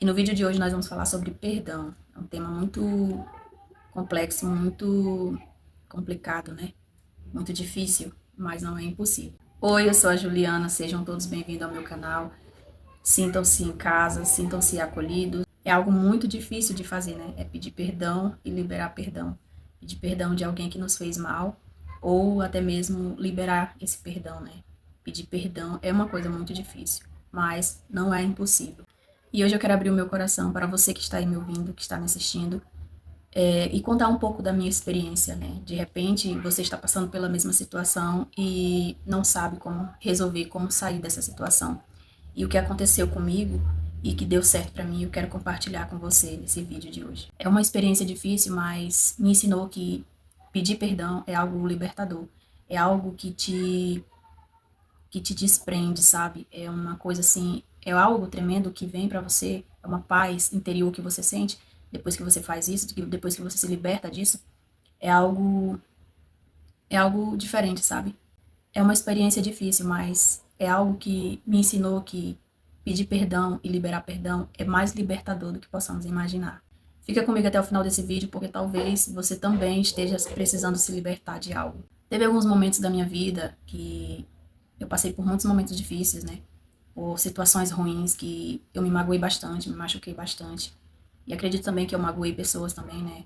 E no vídeo de hoje nós vamos falar sobre perdão. É um tema muito complexo, muito complicado, né? Muito difícil, mas não é impossível. Oi, eu sou a Juliana, sejam todos bem-vindos ao meu canal. Sintam-se em casa, sintam-se acolhidos. É algo muito difícil de fazer, né? É pedir perdão e liberar perdão. Pedir perdão de alguém que nos fez mal, ou até mesmo liberar esse perdão, né? Pedir perdão é uma coisa muito difícil, mas não é impossível. E hoje eu quero abrir o meu coração para você que está aí me ouvindo, que está me assistindo, e contar um pouco da minha experiência, né? De repente você está passando pela mesma situação e não sabe como resolver, como sair dessa situação. E o que aconteceu comigo e que deu certo para mim, eu quero compartilhar com você nesse vídeo de hoje. É uma experiência difícil, mas me ensinou que pedir perdão é algo libertador. É algo que te desprende, sabe? É uma coisa assim, é algo tremendo que vem pra você, é uma paz interior que você sente depois que você faz isso, depois que você se liberta disso. É algo, é algo diferente, sabe? É uma experiência difícil, mas é algo que me ensinou que pedir perdão e liberar perdão é mais libertador do que possamos imaginar. Fica comigo até o final desse vídeo, porque talvez você também esteja precisando se libertar de algo. Teve alguns momentos da minha vida que eu passei por muitos momentos difíceis, né? Por situações ruins que eu me magoei bastante, me machuquei bastante. E acredito também que eu magoei pessoas também, né?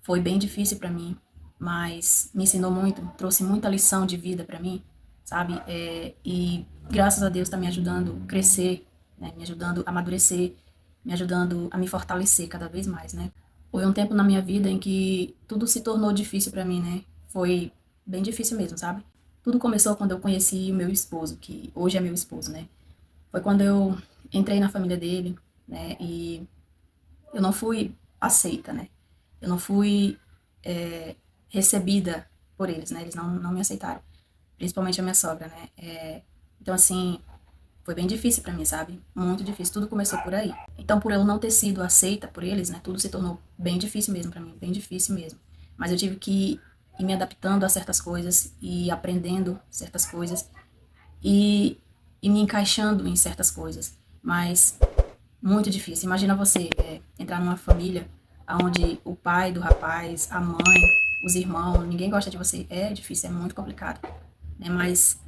Foi bem difícil para mim, mas me ensinou muito, trouxe muita lição de vida para mim, sabe? E graças a Deus está me ajudando a crescer, né? Me ajudando a amadurecer, me ajudando a me fortalecer cada vez mais, né? Foi um tempo na minha vida em que tudo se tornou difícil para mim, né? Foi bem difícil mesmo, sabe? Tudo começou quando eu conheci o meu esposo, que hoje é meu esposo, né? Foi quando eu entrei na família dele, né? E eu não fui aceita, né? Eu não fui recebida por eles, né? Eles não me aceitaram, principalmente a minha sogra, né? Então, assim, foi bem difícil pra mim, sabe? Muito difícil. Tudo começou por aí. Então, por eu não ter sido aceita por eles, né? Tudo se tornou bem difícil mesmo pra mim, bem difícil mesmo. Mas eu tive que ir me adaptando a certas coisas e aprendendo certas coisas e, e me encaixando em certas coisas. Mas muito difícil. Imagina você entrar numa família onde o pai do rapaz, a mãe, os irmãos, ninguém gosta de você. É difícil, é muito complicado. Né? Mas,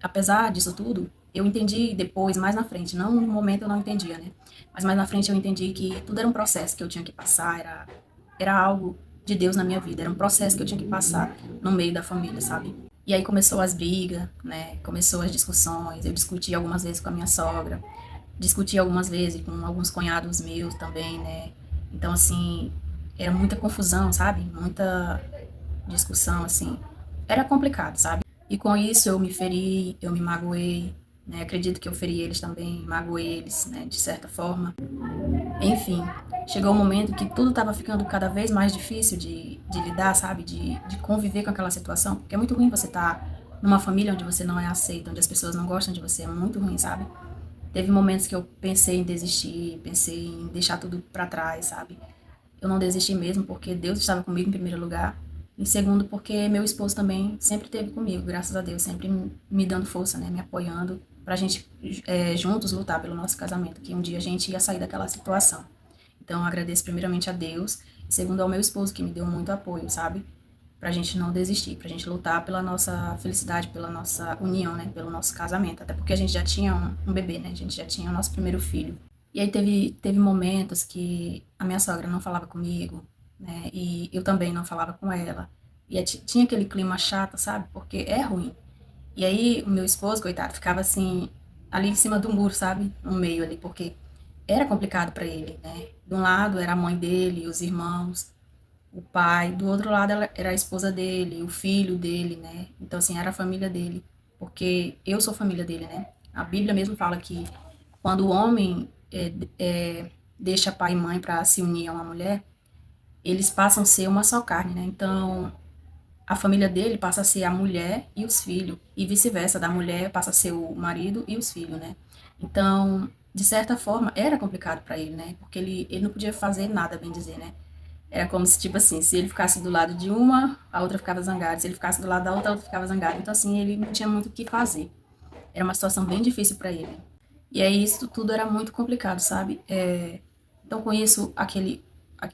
apesar disso tudo, eu entendi depois, mais na frente. Não no momento eu não entendia, né? Mas mais na frente eu entendi que tudo era um processo que eu tinha que passar, era algo de Deus na minha vida. Era um processo que eu tinha que passar no meio da família, sabe? E aí começou as brigas, né? Começou as discussões. Eu discuti algumas vezes com a minha sogra, discuti algumas vezes com alguns cunhados meus também, né? Então, assim, era muita confusão, sabe? Muita discussão, assim. Era complicado, sabe? E com isso eu me feri, eu me magoei, né? Acredito que eu feri eles também, magoei eles, né? De certa forma. Enfim, chegou um momento que tudo estava ficando cada vez mais difícil de lidar, sabe? De conviver com aquela situação, porque é muito ruim você estar numa família onde você não é aceito, onde as pessoas não gostam de você, é muito ruim, sabe? Teve momentos que eu pensei em desistir, pensei em deixar tudo pra trás, sabe? Eu não desisti mesmo porque Deus estava comigo em primeiro lugar. Em segundo, porque meu esposo também sempre esteve comigo, graças a Deus, sempre me dando força, né? Me apoiando pra gente juntos lutar pelo nosso casamento, que um dia a gente ia sair daquela situação. Então, eu agradeço primeiramente a Deus e segundo ao meu esposo, que me deu muito apoio, sabe? Pra gente não desistir, pra gente lutar pela nossa felicidade, pela nossa união, né? Pelo nosso casamento. Até porque a gente já tinha um bebê, né? A gente já tinha o nosso primeiro filho. E aí teve momentos que a minha sogra não falava comigo, né? E eu também não falava com ela. E tinha aquele clima chato, sabe? Porque é ruim. E aí o meu esposo, coitado, ficava assim, ali em cima do muro, sabe? No meio ali, porque era complicado para ele, né? De um lado era a mãe dele, os irmãos, o pai, do outro lado era a esposa dele, o filho dele, né? Então, assim, era a família dele, porque eu sou família dele, né? A Bíblia mesmo fala que quando o homem deixa pai e mãe para se unir a uma mulher, eles passam a ser uma só carne, né? Então, a família dele passa a ser a mulher e os filhos, e vice-versa, da mulher passa a ser o marido e os filhos, né? Então, de certa forma, era complicado para ele, né? Porque ele não podia fazer nada, bem dizer, né? Era como se, tipo assim, se ele ficasse do lado de uma, a outra ficava zangada. Se ele ficasse do lado da outra, a outra ficava zangada. Então, assim, ele não tinha muito o que fazer. Era uma situação bem difícil para ele. E aí isso tudo era muito complicado, sabe? Então com isso,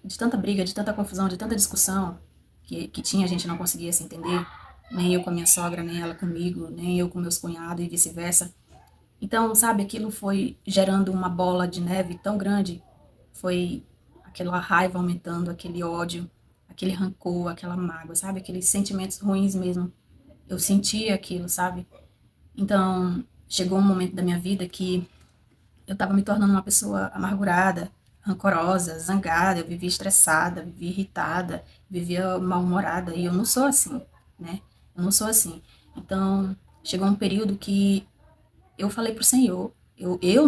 de tanta briga, de tanta confusão, de tanta discussão que tinha, a gente não conseguia se entender, nem eu com a minha sogra, nem ela comigo, nem eu com meus cunhados e vice-versa. Então, sabe, aquilo foi gerando uma bola de neve tão grande, foi aquela raiva aumentando, aquele ódio, aquele rancor, aquela mágoa, sabe? Aqueles sentimentos ruins mesmo. Eu sentia aquilo, sabe? Então, chegou um momento da minha vida que eu estava me tornando uma pessoa amargurada, rancorosa, zangada, eu vivia estressada, vivia irritada, vivia mal-humorada, e eu não sou assim, né? Eu não sou assim. Então, chegou um período que eu falei pro Senhor,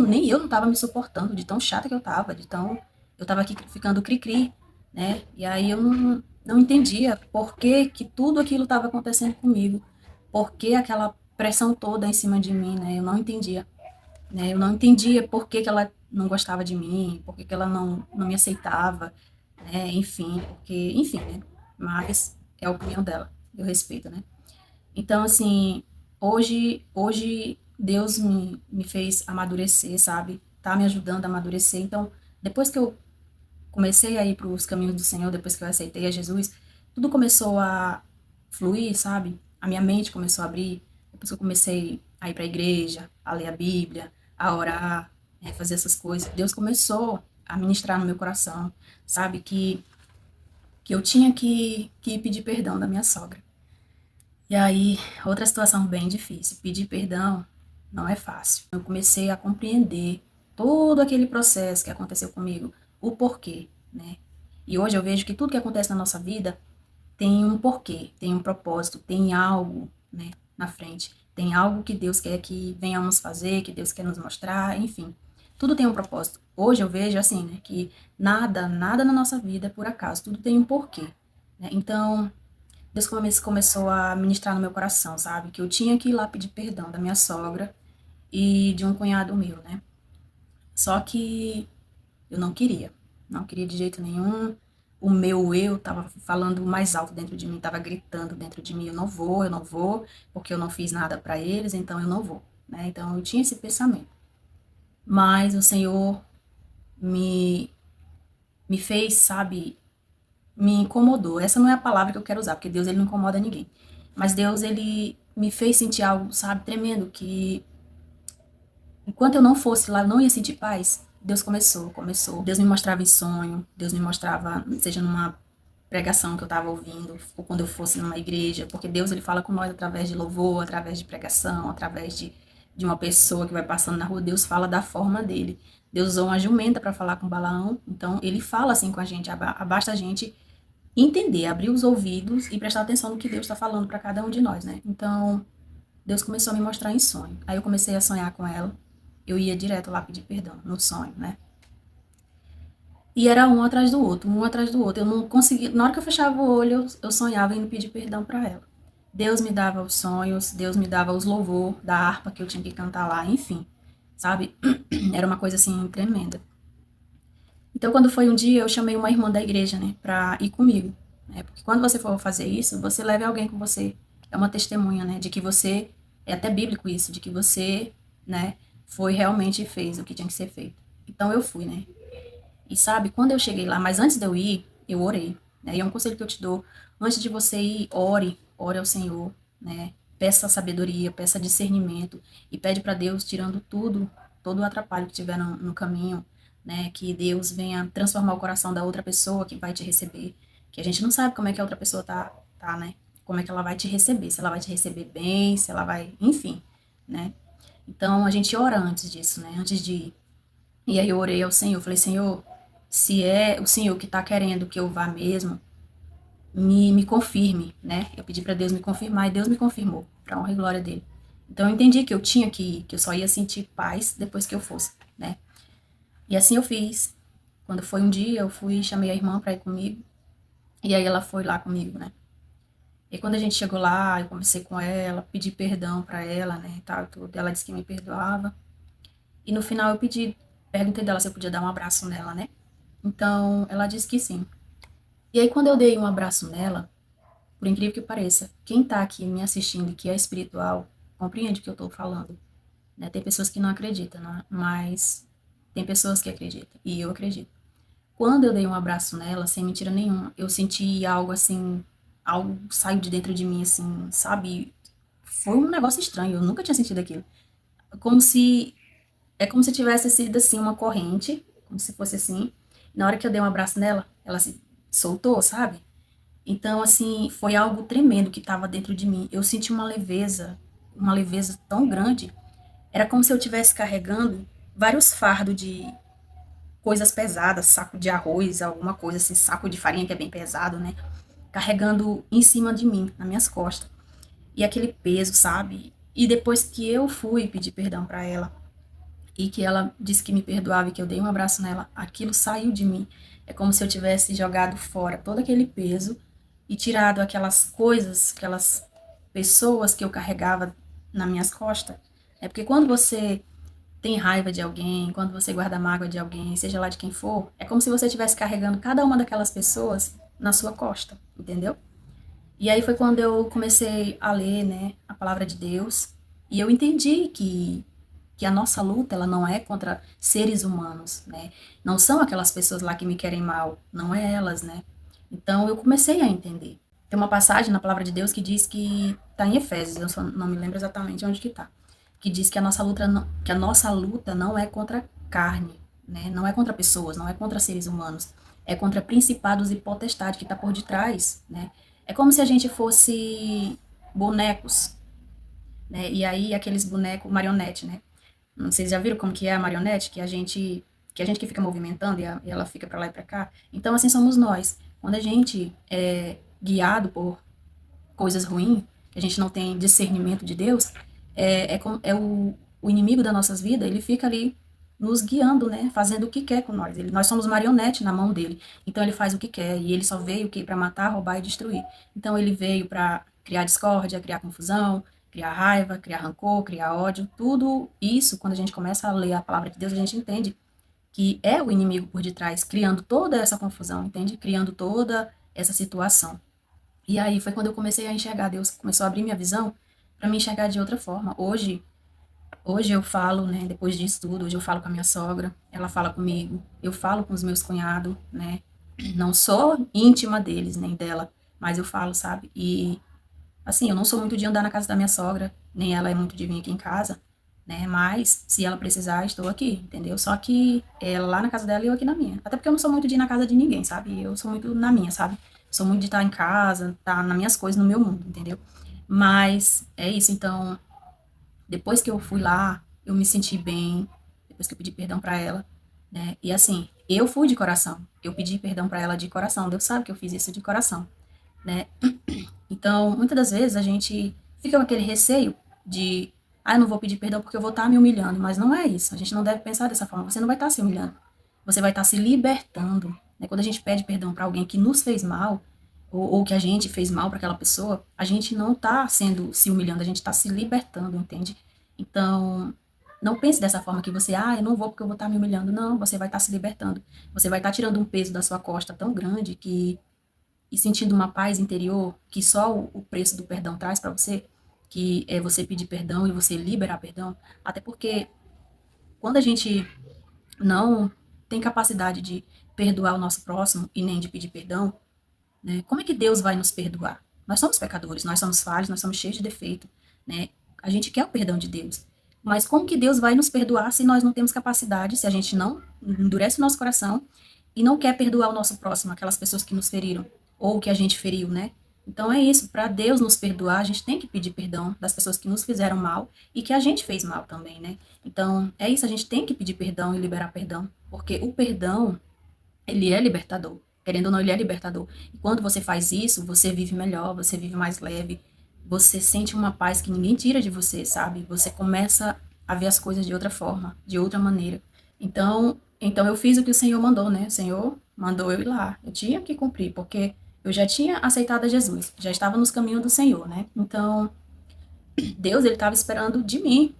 nem eu não estava me suportando de tão chata que eu estava, eu estava aqui ficando cri-cri, né? E aí eu não entendia por que que tudo aquilo estava acontecendo comigo, por que aquela pressão toda em cima de mim, né? Eu não entendia, né? Eu não entendia por que que ela não gostava de mim, por que que ela não me aceitava, né? Enfim, né? Mas é a opinião dela, eu respeito, né? Então, assim, hoje Deus me fez amadurecer, sabe? Tá me ajudando a amadurecer. Então, depois que eu comecei a ir para os caminhos do Senhor, depois que eu aceitei a Jesus, tudo começou a fluir, sabe? A minha mente começou a abrir. Depois que eu comecei a ir para a igreja, a ler a Bíblia, a orar, fazer essas coisas, Deus começou a ministrar no meu coração, sabe? Que eu tinha que pedir perdão da minha sogra. E aí, outra situação bem difícil, pedir perdão não é fácil. Eu comecei a compreender todo aquele processo que aconteceu comigo, o porquê, né? E hoje eu vejo que tudo que acontece na nossa vida tem um porquê, tem um propósito, tem algo, né, na frente. Tem algo que Deus quer que venhamos fazer, que Deus quer nos mostrar, enfim. Tudo tem um propósito. Hoje eu vejo assim, né, que nada na nossa vida é por acaso, tudo tem um porquê, né? Então, Deus começou a ministrar no meu coração, sabe? Que eu tinha que ir lá pedir perdão da minha sogra e de um cunhado meu, né? Só que eu não queria de jeito nenhum. O meu eu tava falando mais alto dentro de mim, tava gritando dentro de mim, eu não vou, porque eu não fiz nada para eles, então eu não vou, né? Então eu tinha esse pensamento. Mas o Senhor me me fez, sabe, me incomodou. Essa não é a palavra que eu quero usar, porque Deus ele não incomoda ninguém. Mas Deus ele me fez sentir algo, sabe, tremendo, que enquanto eu não fosse lá, eu não ia sentir paz. Deus começou. Deus me mostrava em sonho, Deus me mostrava, seja numa pregação que eu estava ouvindo, ou quando eu fosse numa igreja, porque Deus ele fala com nós através de louvor, através de pregação, através de uma pessoa que vai passando na rua, Deus fala da forma dele. Deus usou uma jumenta para falar com Balaão, então ele fala assim com a gente, basta a gente entender, abrir os ouvidos e prestar atenção no que Deus está falando para cada um de nós, né? Então, Deus começou a me mostrar em sonho. Aí eu comecei a sonhar com ela. Eu ia direto lá pedir perdão, no sonho, né? E era um atrás do outro, um atrás do outro. Eu não conseguia. Na hora que eu fechava o olho, eu sonhava indo pedir perdão para ela. Deus me dava os sonhos, Deus me dava os louvor da harpa que eu tinha que cantar lá, enfim, sabe? Era uma coisa assim tremenda. Então, quando foi um dia, eu chamei uma irmã da igreja, né, pra ir comigo. Né? Porque quando você for fazer isso, você leve alguém com você. É uma testemunha, né, de que você, é até bíblico isso, de que você, né, foi realmente e fez o que tinha que ser feito. Então, eu fui, né. E sabe, quando eu cheguei lá, mas antes de eu ir, eu orei. Né? E é um conselho que eu te dou. Antes de você ir, ore ao Senhor, né. Peça sabedoria, peça discernimento e pede para Deus, tirando tudo, todo o atrapalho que tiver no caminho, né, que Deus venha transformar o coração da outra pessoa que vai te receber, que a gente não sabe como é que a outra pessoa tá, né, como é que ela vai te receber, se ela vai te receber bem, se ela vai, enfim, né. Então a gente ora antes disso, né, antes de ir. E aí eu orei ao Senhor, falei, Senhor, se é o Senhor que tá querendo que eu vá mesmo, me confirme, né? Eu pedi para Deus me confirmar e Deus me confirmou, para honra e glória dele. Então eu entendi que eu tinha que ir, que eu só ia sentir paz depois que eu fosse, né? E assim eu fiz. Quando foi um dia, eu fui, chamei a irmã para ir comigo, e aí ela foi lá comigo, né? E quando a gente chegou lá, eu conversei com ela, pedi perdão para ela, né, e tal, tudo. Ela disse que me perdoava. E no final eu perguntei dela se eu podia dar um abraço nela, né? Então, ela disse que sim. E aí quando eu dei um abraço nela, por incrível que pareça, quem tá aqui me assistindo e que é espiritual, compreende o que eu tô falando. né? Tem pessoas que não acreditam, né? Mas tem pessoas que acreditam, e eu acredito. Quando eu dei um abraço nela, sem mentira nenhuma, eu senti algo assim, algo saiu de dentro de mim, assim, sabe? Foi um negócio estranho, eu nunca tinha sentido aquilo. Como se, é como se tivesse sido assim, uma corrente, como se fosse assim. Na hora que eu dei um abraço nela, ela se soltou, sabe? Então, assim, foi algo tremendo que estava dentro de mim. Eu senti uma leveza tão grande. Era como se eu estivesse carregando vários fardos de coisas pesadas, saco de arroz, alguma coisa assim, saco de farinha que é bem pesado, né? Carregando em cima de mim, nas minhas costas. E aquele peso, sabe? E depois que eu fui pedir perdão para ela e que ela disse que me perdoava e que eu dei um abraço nela, aquilo saiu de mim. É como se eu tivesse jogado fora todo aquele peso e tirado aquelas coisas, aquelas pessoas que eu carregava nas minhas costas. É porque quando você tem raiva de alguém, quando você guarda mágoa de alguém, seja lá de quem for, é como se você estivesse carregando cada uma daquelas pessoas na sua costa, entendeu? E aí foi quando eu comecei a ler, né, a palavra de Deus, e eu entendi que a nossa luta, ela não é contra seres humanos, né? Não são aquelas pessoas lá que me querem mal, não é elas, né? Então eu comecei a entender. Tem uma passagem na palavra de Deus que diz que está em Efésios, eu só não me lembro exatamente onde que tá, que diz que a nossa luta não é contra carne, né? Não é contra pessoas, não é contra seres humanos, é contra principados e potestades que está por detrás, né? É como se a gente fosse bonecos, né? E aí aqueles bonecos marionete, né? Não sei se já viram como que é a marionete, que a gente que fica movimentando e ela fica para lá e para cá. Então assim somos nós. Quando a gente é guiado por coisas ruins, que a gente não tem discernimento de Deus, é o inimigo das nossas vidas, ele fica ali nos guiando, né? Fazendo o que quer com nós. Nós somos marionete na mão dele. Então ele faz o que quer. E ele só veio para matar, roubar e destruir. Então ele veio para criar discórdia, criar confusão, criar raiva, criar rancor, criar ódio. Tudo isso, quando a gente começa a ler a palavra de Deus, a gente entende que é o inimigo por detrás, criando toda essa confusão, entende? Criando toda essa situação. E aí foi quando eu comecei a enxergar, Deus começou a abrir minha visão para me enxergar de outra forma. Hoje eu falo, né, depois disso tudo, hoje eu falo com a minha sogra, ela fala comigo, eu falo com os meus cunhados, né? Não sou íntima deles, nem dela, mas eu falo, sabe? E assim, eu não sou muito de andar na casa da minha sogra, nem ela é muito de vir aqui em casa, né? Mas se ela precisar, estou aqui, entendeu? Só que ela lá na casa dela e eu aqui na minha. Até porque eu não sou muito de ir na casa de ninguém, sabe? Eu sou muito na minha, sabe? Sou muito de estar em casa, estar nas minhas coisas, no meu mundo, entendeu? Mas é isso, então, depois que eu fui lá, eu me senti bem, depois que eu pedi perdão para ela, né? E assim, eu fui de coração. Eu pedi perdão para ela de coração. Deus sabe que eu fiz isso de coração, né? Então, muitas das vezes a gente fica com aquele receio de, eu não vou pedir perdão porque eu vou estar me humilhando, mas não é isso. A gente não deve pensar dessa forma. Você não vai estar se humilhando. Você vai estar se libertando, né? Quando a gente pede perdão para alguém que nos fez mal, ou que a gente fez mal para aquela pessoa, a gente não está se humilhando, a gente está se libertando, entende? Então, não pense dessa forma que você, eu não vou porque eu vou estar me humilhando. Não, você vai estar se libertando. Você vai estar tirando um peso da sua costa tão grande que e sentindo uma paz interior que só o preço do perdão traz para você, que é você pedir perdão e você liberar perdão, até porque quando a gente não tem capacidade de perdoar o nosso próximo e nem de pedir perdão, né, como é que Deus vai nos perdoar? Nós somos pecadores, nós somos falhos, nós somos cheios de defeito, né? A gente quer o perdão de Deus. Mas como que Deus vai nos perdoar se nós não temos capacidade, se a gente não endurece o nosso coração e não quer perdoar o nosso próximo, aquelas pessoas que nos feriram ou que a gente feriu, né? Então é isso, para Deus nos perdoar, a gente tem que pedir perdão das pessoas que nos fizeram mal e que a gente fez mal também, né? Então é isso, a gente tem que pedir perdão e liberar perdão, porque o perdão, ele é libertador. Querendo ou não, ele é libertador. E quando você faz isso, você vive melhor, você vive mais leve, você sente uma paz que ninguém tira de você, sabe? Você começa a ver as coisas de outra forma, de outra maneira. Então eu fiz o que o Senhor mandou, né? O Senhor mandou eu ir lá. Eu tinha que cumprir, porque eu já tinha aceitado a Jesus, já estava nos caminhos do Senhor, né? Então, Deus, ele estava esperando de mim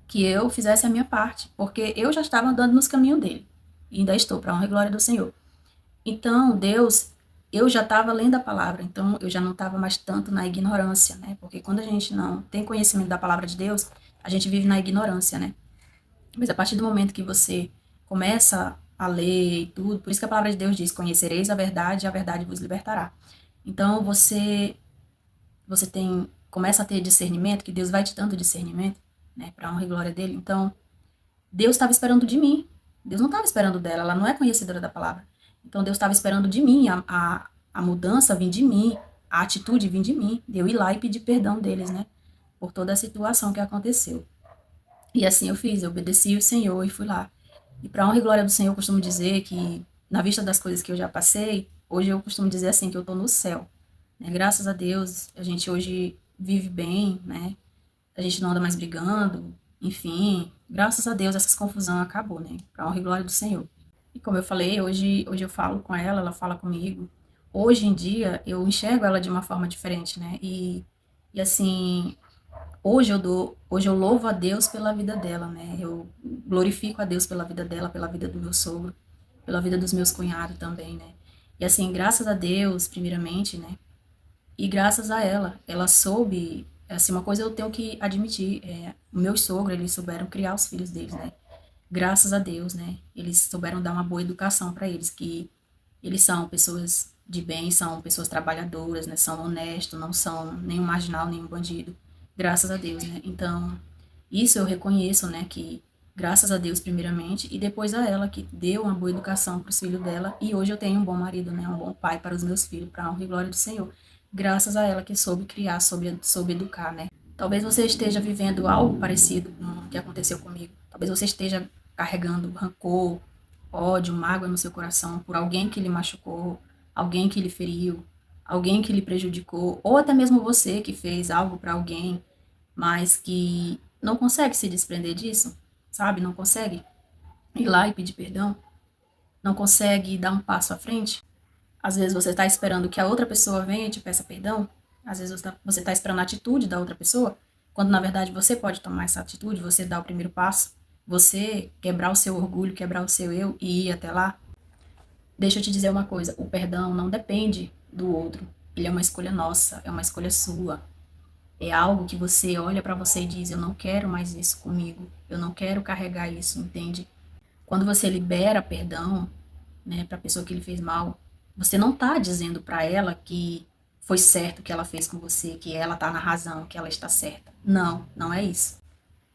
que eu fizesse a minha parte, porque eu já estava andando nos caminhos dele. E ainda estou, para a honra e glória do Senhor. Então, Deus, eu já estava lendo a palavra, então eu já não estava mais tanto na ignorância, né? Porque quando a gente não tem conhecimento da palavra de Deus, a gente vive na ignorância, né? Mas a partir do momento que você começa a ler e tudo, por isso que a palavra de Deus diz: conhecereis a verdade e a verdade vos libertará. Então você começa a ter discernimento, que Deus vai te dando discernimento, né, para honra e glória dele. Então, Deus estava esperando de mim. Deus não estava esperando dela, ela não é conhecedora da palavra. Então, Deus estava esperando de mim, a mudança vir de mim, a atitude vir de mim, de eu ir lá e pedir perdão deles, né, por toda a situação que aconteceu. E assim eu fiz, eu obedeci o Senhor e fui lá. E para honra e glória do Senhor, eu costumo dizer que, na vista das coisas que eu já passei, hoje eu costumo dizer assim, que eu estou no céu. Né? Graças a Deus, a gente hoje vive bem, né? A gente não anda mais brigando, enfim. Graças a Deus, essa confusão acabou, né? Para honra e glória do Senhor. E como eu falei, hoje eu falo com ela fala comigo. Hoje em dia, eu enxergo ela de uma forma diferente, né? E assim, hoje eu louvo a Deus pela vida dela, né? Eu glorifico a Deus pela vida dela, pela vida do meu sogro, pela vida dos meus cunhados também, né? E assim, graças a Deus, primeiramente, né? E graças a ela soube, assim, uma coisa eu tenho que admitir, meus sogros, eles souberam criar os filhos deles, né? Graças a Deus, né? Eles souberam dar uma boa educação para eles, que eles são pessoas de bem, são pessoas trabalhadoras, né? São honestos, não são nenhum marginal, nenhum bandido. Graças a Deus, né? Então, isso eu reconheço, né? Que graças a Deus, primeiramente, e depois a ela, que deu uma boa educação para os filhos dela, e hoje eu tenho um bom marido, né? Um bom pai para os meus filhos, para a honra e glória do Senhor. Graças a ela que soube criar, soube educar, né? Talvez você esteja vivendo algo parecido com o que aconteceu comigo. Talvez você esteja carregando rancor, ódio, mágoa no seu coração por alguém que lhe machucou, alguém que lhe feriu, alguém que lhe prejudicou, ou até mesmo você que fez algo para alguém, mas que não consegue se desprender disso, sabe? Não consegue ir lá e pedir perdão, não consegue dar um passo à frente. Às vezes você está esperando que a outra pessoa venha e te peça perdão, às vezes você está esperando a atitude da outra pessoa, quando na verdade você pode tomar essa atitude, você dar o primeiro passo, você quebrar o seu orgulho, quebrar o seu eu e ir até lá. Deixa eu te dizer uma coisa, o perdão não depende do outro. Ele é uma escolha nossa, é uma escolha sua. É algo que você olha para você e diz: eu não quero mais isso comigo. Eu não quero carregar isso, entende? Quando você libera perdão, né, para a pessoa que lhe fez mal, você não está dizendo para ela que foi certo o que ela fez com você, que ela está na razão, que ela está certa. Não, não é isso.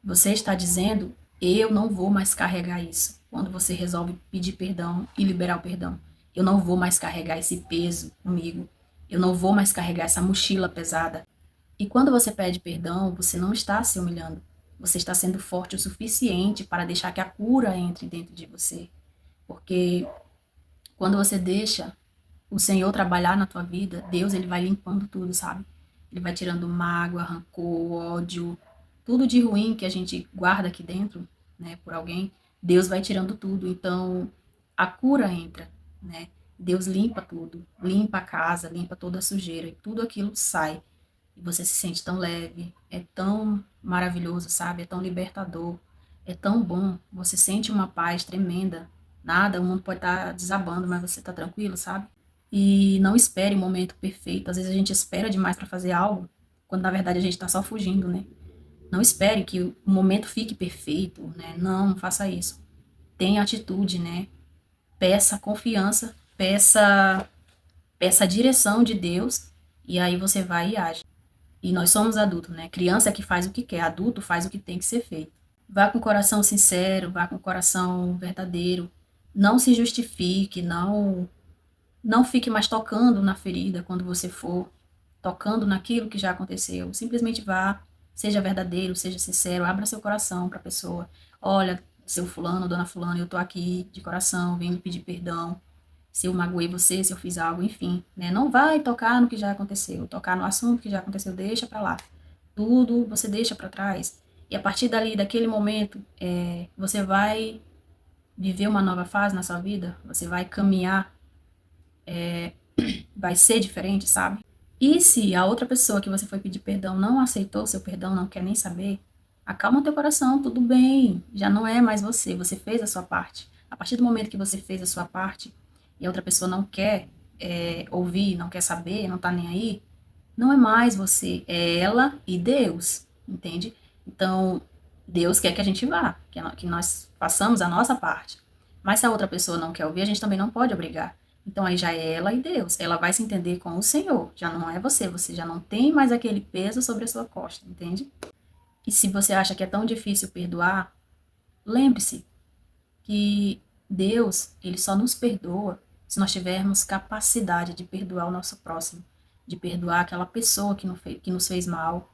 Você está dizendo: eu não vou mais carregar isso. Quando você resolve pedir perdão e liberar o perdão, eu não vou mais carregar esse peso comigo. Eu não vou mais carregar essa mochila pesada. E quando você pede perdão, você não está se humilhando. Você está sendo forte o suficiente para deixar que a cura entre dentro de você. Porque quando você deixa o Senhor trabalhar na tua vida, Deus ele vai limpando tudo, sabe? Ele vai tirando mágoa, rancor, ódio, tudo de ruim que a gente guarda aqui dentro, né, por alguém, Deus vai tirando tudo. Então, a cura entra, né? Deus limpa tudo, limpa a casa, limpa toda a sujeira e tudo aquilo sai. E você se sente tão leve, é tão maravilhoso, sabe? É tão libertador, é tão bom. Você sente uma paz tremenda. Nada, o mundo pode estar desabando, mas você está tranquilo, sabe? E não espere o momento perfeito. Às vezes a gente espera demais para fazer algo, quando na verdade a gente está só fugindo, né? Não espere que o momento fique perfeito, né? Não, não faça isso. Tenha atitude, né? Peça confiança, peça a direção de Deus e aí você vai e age. E nós somos adultos, né? Criança é que faz o que quer, adulto faz o que tem que ser feito. Vá com o coração sincero, vá com o coração verdadeiro. Não se justifique, não fique mais tocando na ferida quando você for, tocando naquilo que já aconteceu. Simplesmente vá, seja verdadeiro, seja sincero, abra seu coração para a pessoa. Olha, seu fulano, dona fulano, eu tô aqui de coração, venho lhe pedir perdão. Se eu magoei você, se eu fiz algo, enfim, né? Não vai tocar no que já aconteceu, tocar no assunto que já aconteceu, deixa para lá. Tudo você deixa para trás. E a partir dali, daquele momento, você vai viver uma nova fase na sua vida, você vai caminhar, vai ser diferente, sabe? E se a outra pessoa que você foi pedir perdão não aceitou seu perdão, não quer nem saber, acalma teu coração, tudo bem, já não é mais você, você fez a sua parte. A partir do momento que você fez a sua parte e a outra pessoa não quer ouvir, não quer saber, não tá nem aí, não é mais você, é ela e Deus, entende? Então, Deus quer que a gente vá, que nós façamos a nossa parte. Mas se a outra pessoa não quer ouvir, a gente também não pode obrigar. Então aí já é ela e Deus. Ela vai se entender com o Senhor. Já não é você. Você já não tem mais aquele peso sobre a sua costa, entende? E se você acha que é tão difícil perdoar, lembre-se que Deus, ele só nos perdoa se nós tivermos capacidade de perdoar o nosso próximo, de perdoar aquela pessoa que nos fez mal,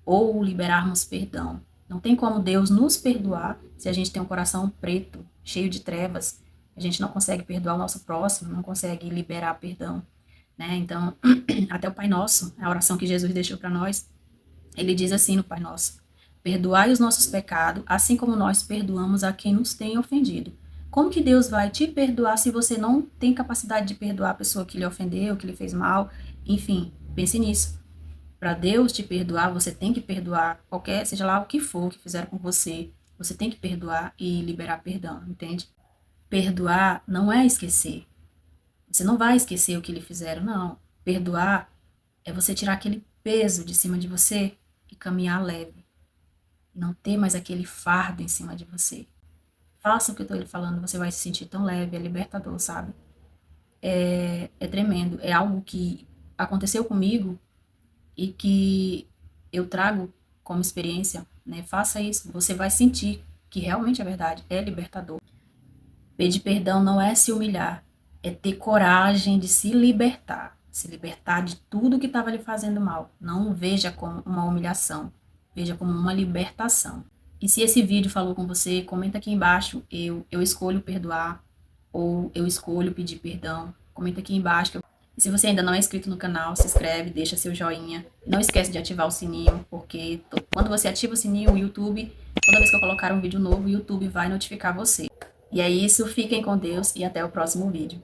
ou liberarmos perdão. Não tem como Deus nos perdoar se a gente tem um coração preto, cheio de trevas. A gente não consegue perdoar o nosso próximo, não consegue liberar perdão, né? Então, até o Pai Nosso, a oração que Jesus deixou para nós, ele diz assim no Pai Nosso: perdoai os nossos pecados, assim como nós perdoamos a quem nos tem ofendido. Como que Deus vai te perdoar se você não tem capacidade de perdoar a pessoa que lhe ofendeu, que lhe fez mal? Enfim, pense nisso. Para Deus te perdoar, você tem que perdoar qualquer, seja lá o que for que fizeram com você. Você tem que perdoar e liberar perdão, entende? Perdoar não é esquecer. Você não vai esquecer o que lhe fizeram, não. Perdoar é você tirar aquele peso de cima de você e caminhar leve. Não ter mais aquele fardo em cima de você. Faça o que eu estou lhe falando, você vai se sentir tão leve, é libertador, sabe? É tremendo, é algo que aconteceu comigo e que eu trago como experiência, né? Faça isso, você vai sentir que realmente é verdade, é libertador. Pedir perdão não é se humilhar, é ter coragem de se libertar de tudo que estava lhe fazendo mal. Não veja como uma humilhação, veja como uma libertação. E se esse vídeo falou com você, comenta aqui embaixo, eu escolho perdoar ou eu escolho pedir perdão. Comenta aqui embaixo. E se você ainda não é inscrito no canal, se inscreve, deixa seu joinha. Não esquece de ativar o sininho, porque quando você ativa o sininho, o YouTube, toda vez que eu colocar um vídeo novo, o YouTube vai notificar você. E é isso, fiquem com Deus e até o próximo vídeo.